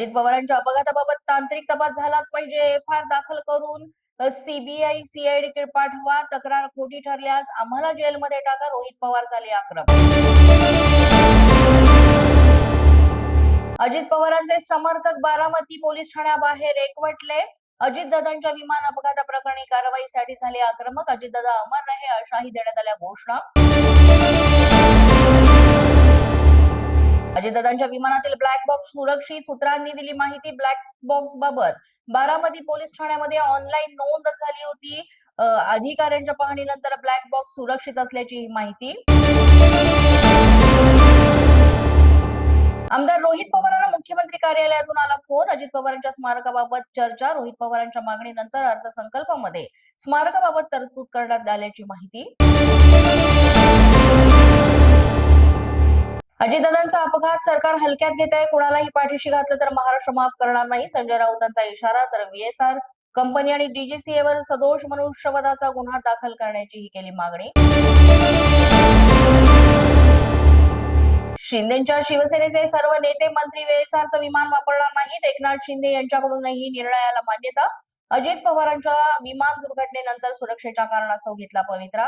अजित पवारांच्या अपघाताबाबत तांत्रिक तपास झालाच पाहिजे. एफआयआर दाखल करून सीबीआय सीआयडी पाठवा. तक्रार खोटी ठरल्यास आम्हाला जेलमध्ये टाका. रोहित पवार झाले आक्रमक. अजित पवारांचे समर्थक बारामती पोलीस ठाण्याबाहेर एकवटले. अजितदादांच्या विमान अपघाता प्रकरणी कारवाईसाठी झाले आक्रमक. अजितदादा अमर रहे अशाही देण्यात आल्या घोषणा. अजितदादांच्या विमानातील ब्लॅक बॉक्स सुरक्षित सूत्रांनी दिली माहिती. ब्लॅक बॉक्स बाबत बारामती पोलीस ठाण्यामध्ये ऑनलाईन नोंद झाली होती. अधिकाऱ्यांच्या पाहणीनंतर ब्लॅक बॉक्स सुरक्षित असल्याची माहिती. आमदार रोहित पवारांना मुख्यमंत्री कार्यालयातून आला फोन. अजित पवारांच्या स्मारकाबाबत चर्चा. रोहित पवारांच्या मागणीनंतर अर्थसंकल्पामध्ये स्मारकाबाबत तरतूद करण्यात आल्याची माहिती. अजितदादांचा अपघात सरकार हलक्यात घेत आहे. कुणालाही पाठीशी घातलं तर महाराष्ट्र माफ करणार नाही. संजय राऊतांचा इशारा. तर VSR कंपनी आणि DGCA सदोष मनुष्यवधाचा गुन्हा दाखल करण्याचीही केली मागणी. शिंदेच्या शिवसेनेचे सर्व नेते मंत्री VSRचं विमान वापरणार नाहीत. एकनाथ शिंदे यांच्याकडूनही निर्णयाला मान्यता. अजित पवारांच्या विमान दुर्घटनेनंतर सुरक्षेच्या कारणास्तव घेतला पवित्रा.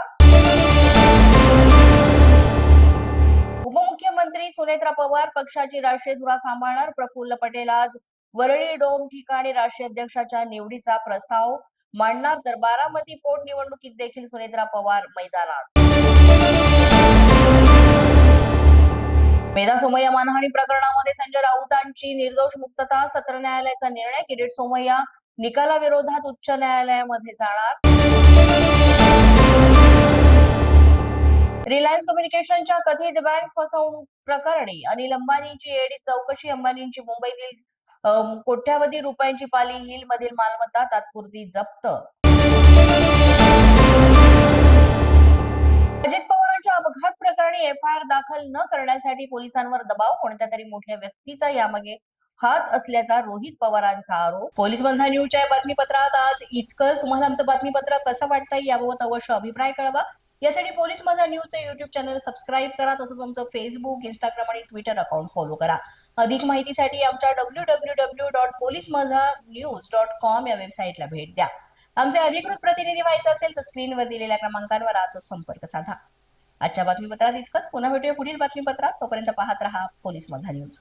उपमुख्यमंत्री सुनेत्रा पवार पक्षाची राष्ट्रीय धुरा सांभाळणार. प्रफुल्ल पटेल आज वरळी डोम ठिकाणी राष्ट्रीय अध्यक्षाच्या निवडीचा प्रस्ताव मांडणार. तर बारामती पोटनिवडणुकीत देखील सुनेत्रा पवार मैदानात. मेधा सोमय्या मानहानी प्रकरणामध्ये संजय राऊतांची निर्दोष मुक्तता. सत्र न्यायालयाचा निर्णय. किरीट सोमय्या निकालाविरोधात उच्च न्यायालयामध्ये जाणार. रिलायन्स कम्युनिकेशनच्या कथित बँक फसवणूक प्रकरणी अनिल अंबानींची ईडी चौकशी. अंबानींची मुंबईतील कोट्यावधी रुपयांची पाली हिल मधील मालमत्ता तात्पुरती जप्त. अजित पवारांच्या अपघात प्रकरणी एफआयआर दाखल न करण्यासाठी पोलिसांवर दबाव. कोणत्या तरी मोठ्या व्यक्तीचा यामागे हात असल्याचा रोहित पवारांचा आरोप. पोलीस माझा न्यूजच्या बातमीपत्रात आज इतकंच. तुम्हाला आमचं बातमीपत्र कसं वाटतंय याबाबत अवश्य अभिप्राय कळवा. यासाठी पोलीस माझा न्यूजचे युट्यूब चॅनल सबस्क्राईब करा. तसंच आमचं फेसबुक, इंस्टाग्राम आणि ट्विटर अकाउंट फॉलो करा. अधिक माहितीसाठी आमच्या www.policemazhanews.com या वेबसाईटला भेट द्या. आमचे अधिकृत प्रतिनिधी व्हायचं असेल तर स्क्रीनवर दिलेल्या क्रमांकांवर आजच संपर्क साधा. आजच्या बातमीपत्रात इतकंच. पुन्हा भेटूया पुढील बातमीपत्रात. तोपर्यंत पाहत रहा पोलीस माझा न्यूज.